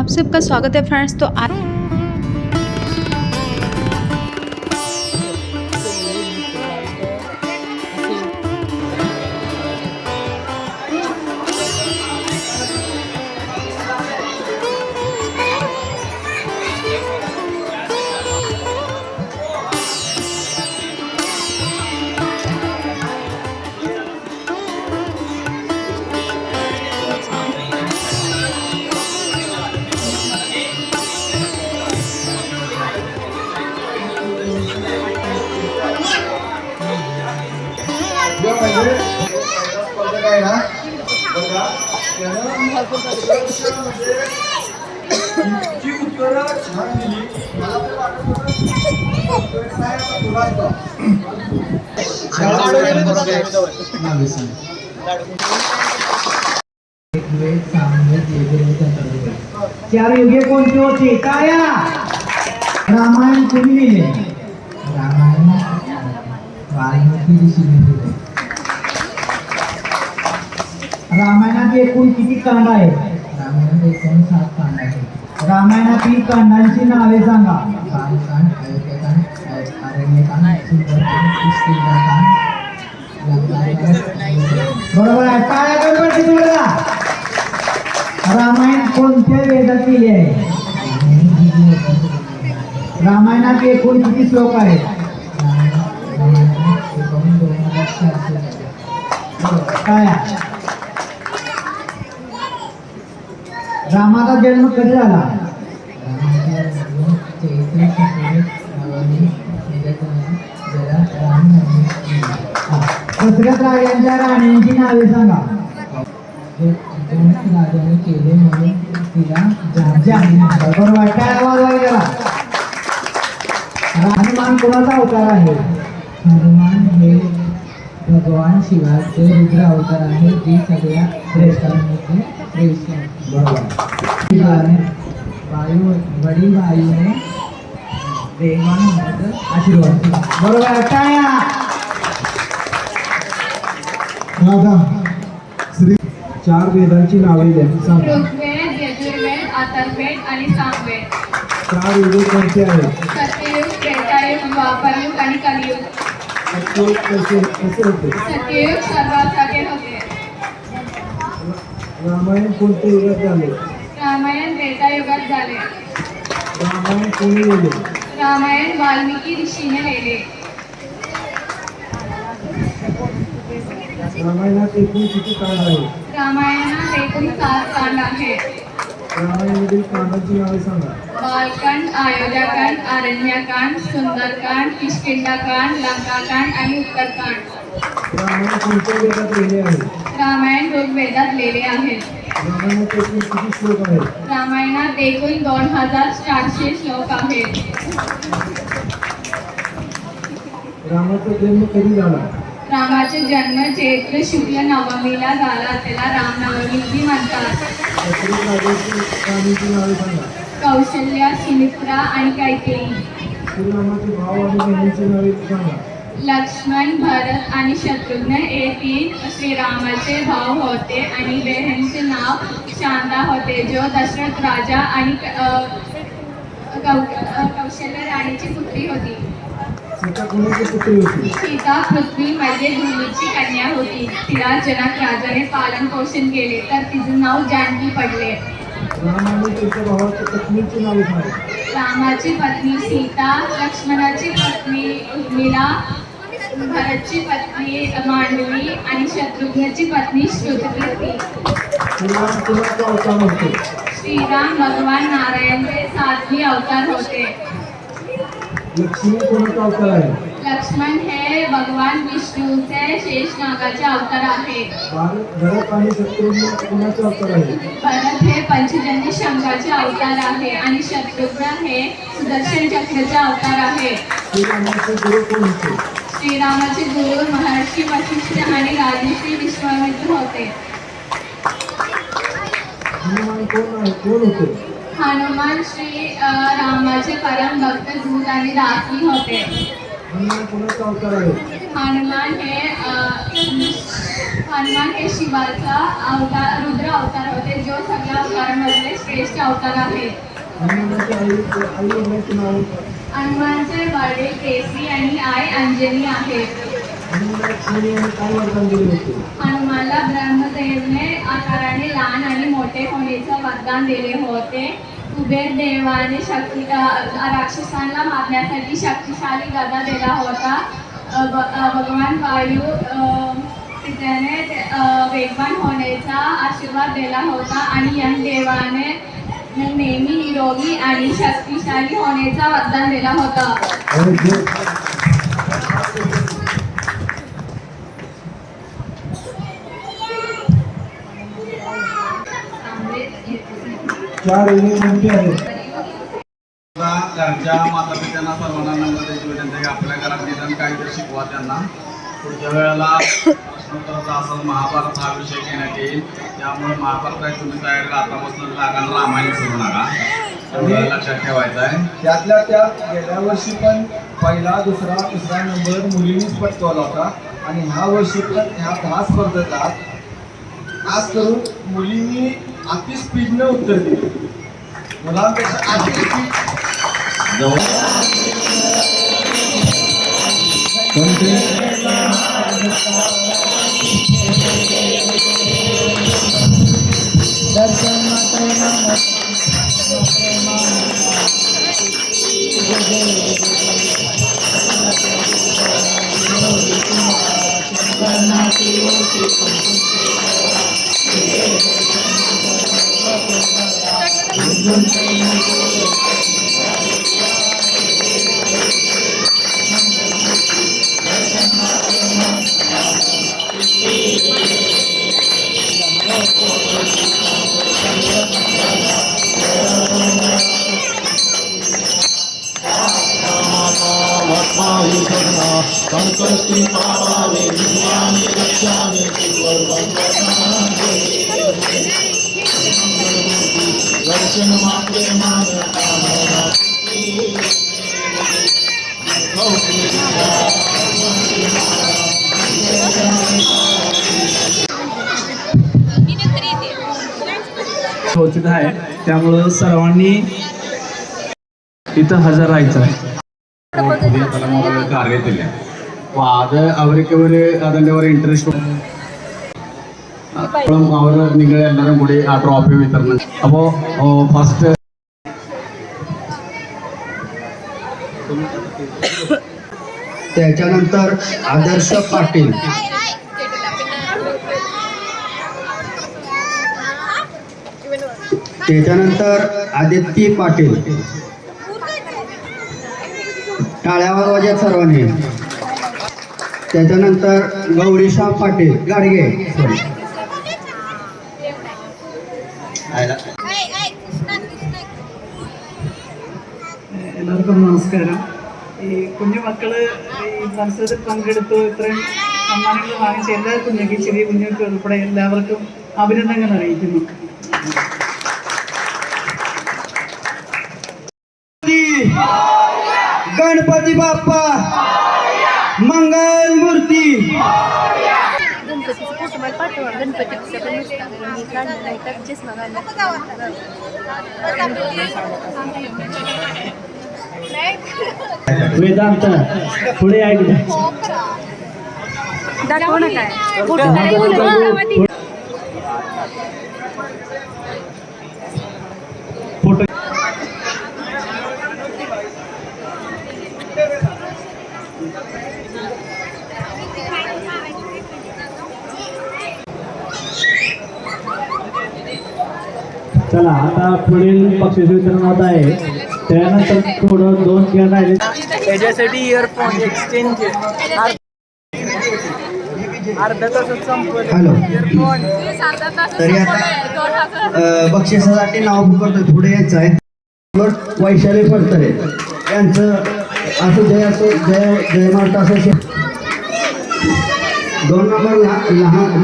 सबका स्वागत है फ्रेंड्स। तो चार युगे कोणती होती? काय रामायण कोणी लिहिले? रामायण वाल्मिकी ऋषीने लिहिले. रामायणात एकूण किती कांड आहेत? रामायणात एकूण 7 कांड आहेत. रामायणातील कांडांची नावे सांगा. बालकांड, अयोध्याकांड, अरण्यकांड, सुंदरकांड, किष्किंधाकांड. बरोबर आहे. काय गणपती तुला? रामायण कोणत्या वेदात लिहिले आहे? रामायणात एकूण किती श्लोक आहेत? काय? रामाचा जन्म कधी झाला? दशरथ राजांच्या राण्यांची नावे सांगा. राजाने केले म्हणून तिला बरोबर. काय आवाज आहे त्याला? हनुमान कोणाचा अवतार आहे? हनुमान हे भगवान शिवाचे रुद्र अवतार आहे, जे सगळ्या श्रेष्ठांमध्ये श्रेष्ठ. बरोबर. वडील वायूने वेगवान होण्याचं आशीर्वाद दिला. बरोबर. काय? श्री 4 वेदांची नावे द्या. ऋग्वेद, यजुर्वेद, अथर्ववेद आणि सामवेद. 4 युगे कोणते आहेत? सत्ययुग, त्रेतायुग, द्वापरयुग आणि कलियुग. सत्ययुग कसे होते? सत्ययुग सर्वात आगे होते. रामायण कोणत्या युगात झाले? रामायण त्रेतायुगात झाले. रामायण कोणी लिहिले? रामायण वाल्मिकी ऋषीने लिहिले. रामायणात एकूण किती कांड आहेत? रामायणात एकूण 7 कांड आहेत. रामायणामधील कांडांची नावे सांगा. बालकांड, अयोध्याकांड, अरण्यकांड, सुंदरकांड, किष्किंधाकांड, लंकाकांड आणि उत्तरकांड. रामायण कोणत्या वेदात लिहिले आहे? रामायण ऋग्वेदात लिहिले आहेत. रामायणात एकूण किती श्लोक आहेत? रामायणात एकूण 2400 श्लोक आहेत. रामाचा जन्म कधी झाला? रामाचा जन्म चैत्र शुक्ल नवमीला झाला. त्याला रामनवमी म्हणतात. दशरथ राजाची राणीची नावे सांगा. कौशल्या, सुमित्रा आणि कैकेयी. श्रीरामाचे भाव आणि बहिणीची नावे सांगा. लक्ष्मण, भरत आणि शत्रुघ्न हे 3 श्रीरामाचे भाऊ होते आणि बहिणीचे नाव शांता होते, जो दशरथ राजा आणि कौशल्या राणीची पुत्री होती. सीता कोणाची पुत्री होती? सीता पृथ्वी म्हणजे भूमीची कन्या होती. तिला जनक राजाने पालन पोषण केले, तर तिचे नाव जानकी पडले. राम आणि त्याच्या भावाच्या पत्नीची नावे सांगा. रामाची पत्नी सीता, लक्ष्मणाची पत्नी उर्मिला, भरतची पत्नी मांडवी आणि शत्रुघ्नाची पत्नी श्रुतकीर्ती. श्रीराम कोणाचा अवतार होते? श्रीराम भगवान नारायणचे 7वे अवतार होते. लक्ष्मी कोणाचा अवतार आहे? लक्ष्मण हे भगवान विष्णूचे शेषनागाचे अवतार आहे. भरत आणि शत्रुघ्न कोणाचा अवतार आहे? भरत हे पंचजन्य शंखाचे अवतार आहे आणि शत्रुघ्न हे सुदर्शन चक्राचे अवतार आहे. श्रीरामाचे गुरु कोण होते? श्रीरामाचे गुरु महर्षी वशिष्ठ आणि राजर्षी विश्वामित्र होते. हनुमान कोण होते? हनुमान श्री रामाचे परम भक्त दूत आणि दासी होते. हनुमान कोणाचा अवतार आहे? हनुमान हे शिवाचा अवतार रुद्र अवतार होते, जो सगळ्या अवतारांमधले श्रेष्ठ अवतार आहेत. हनुमानाची आई वडिलांची नाव. हनुमानचे वडील केसरी आणि आई अंजनी आहेत. हनुमानाला काय वरदान दिले होते? हनुमानला ब्रह्मदेवने आकाराने लहान आणि मोठे होण्याचं वरदान दिले होते. कुबेर देवाने राक्षसांना मारण्यासाठी शक्तिशाली गदा दिला होता. भगवान वायू त्याने वेगवान होण्याचा आशीर्वाद दिला होता आणि यम देवाने नेहमी निरोगी आणि शक्तिशाली होण्याचा वरदान दिला होता. चार कोणते आहेत? घरच्या माता पित्यांना सर्वांना नम्र त्यांचे आपल्या घरात निदान काहीतरी शिकवा त्यांना. पुढच्या वेळेला प्रश्नोत्तराचा असेल महाभारत हा विषय घेण्यात येईल. त्यामुळे महाभारताची तुम्ही तयारीला आतापासून लागा, रामायण सुरू नका, एवढं लक्षात ठेवायचं आहे. त्यातल्या त्यात गेल्या वर्षी पण पहिला दुसरा तिसरा नंबर मुलींनीच पटकवला होता आणि ह्या वर्षी पण ह्या 10 स्पर्धेतात खास करून मुलींनी अति स्पीडनं उत्तर दिली. मुलांपेक्षा अति स्पीड होत आहे. त्यामुळं सर्वांनी इथं हजर राहायचं आहे. പുതിയ തലമുറകൾക്ക് അറിയത്തില്ല. അപ്പോൾ അത് അവർക്ക് അതിൻ്റെ ഒരു ഇൻട്രസ്റ്റ് അവർ നിങ്ങളെല്ലാവരും കൂടി ആ ട്രോഫി വിതരണം. അപ്പോൾ ഫസ്റ്റ് त्याच्यानंतर आदर्श पाटील, त्याच्यानंतर आदित्य पाटील. टाळ्यावर वाजत सर्वांनी. त्याच्यानंतर गौरीशा पाटील गाडगे. എല്ലാവർക്കും നമസ്കാരം. ഈ കുഞ്ഞു മക്കള് ഈ മത്സരത്തിൽ പങ്കെടുത്തു ഇത്രയും സമ്മാനങ്ങൾ വാങ്ങിച്ച എല്ലാവർക്കും ഞങ്ങൾക്ക് ചെറിയ കുഞ്ഞുങ്ങൾക്ക് ഉൾപ്പെടെ എല്ലാവർക്കും അഭിനന്ദനങ്ങൾ അറിയിക്കുന്നു. गणपती बाप्पा मंगल मूर्ती. गणपतीचं फोटो मला पाठवा. गणपतीचं पण नुसतं मी काढलं नाही तर चष्मा घालला. वेदांत पुढे ऐकलं. दाखव ना काय फोटो फोटो चला आता पुढील बक्षीस वितरण होत आहे. त्यानंतर थोडं 2 खेळ राहिले. त्याच्यासाठी इयरफोन एक्सचेंज अर्धा तासात संपलं. हॅलो. इयरफोन तरी आता बक्षिसासाठी नाव करतोय. पुढे यायचं आहे वैशाली फडतरे यांचं असं जय महाराष्ट्र असोसिएशन 2 नंबर लहान.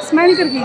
स्माइल कर की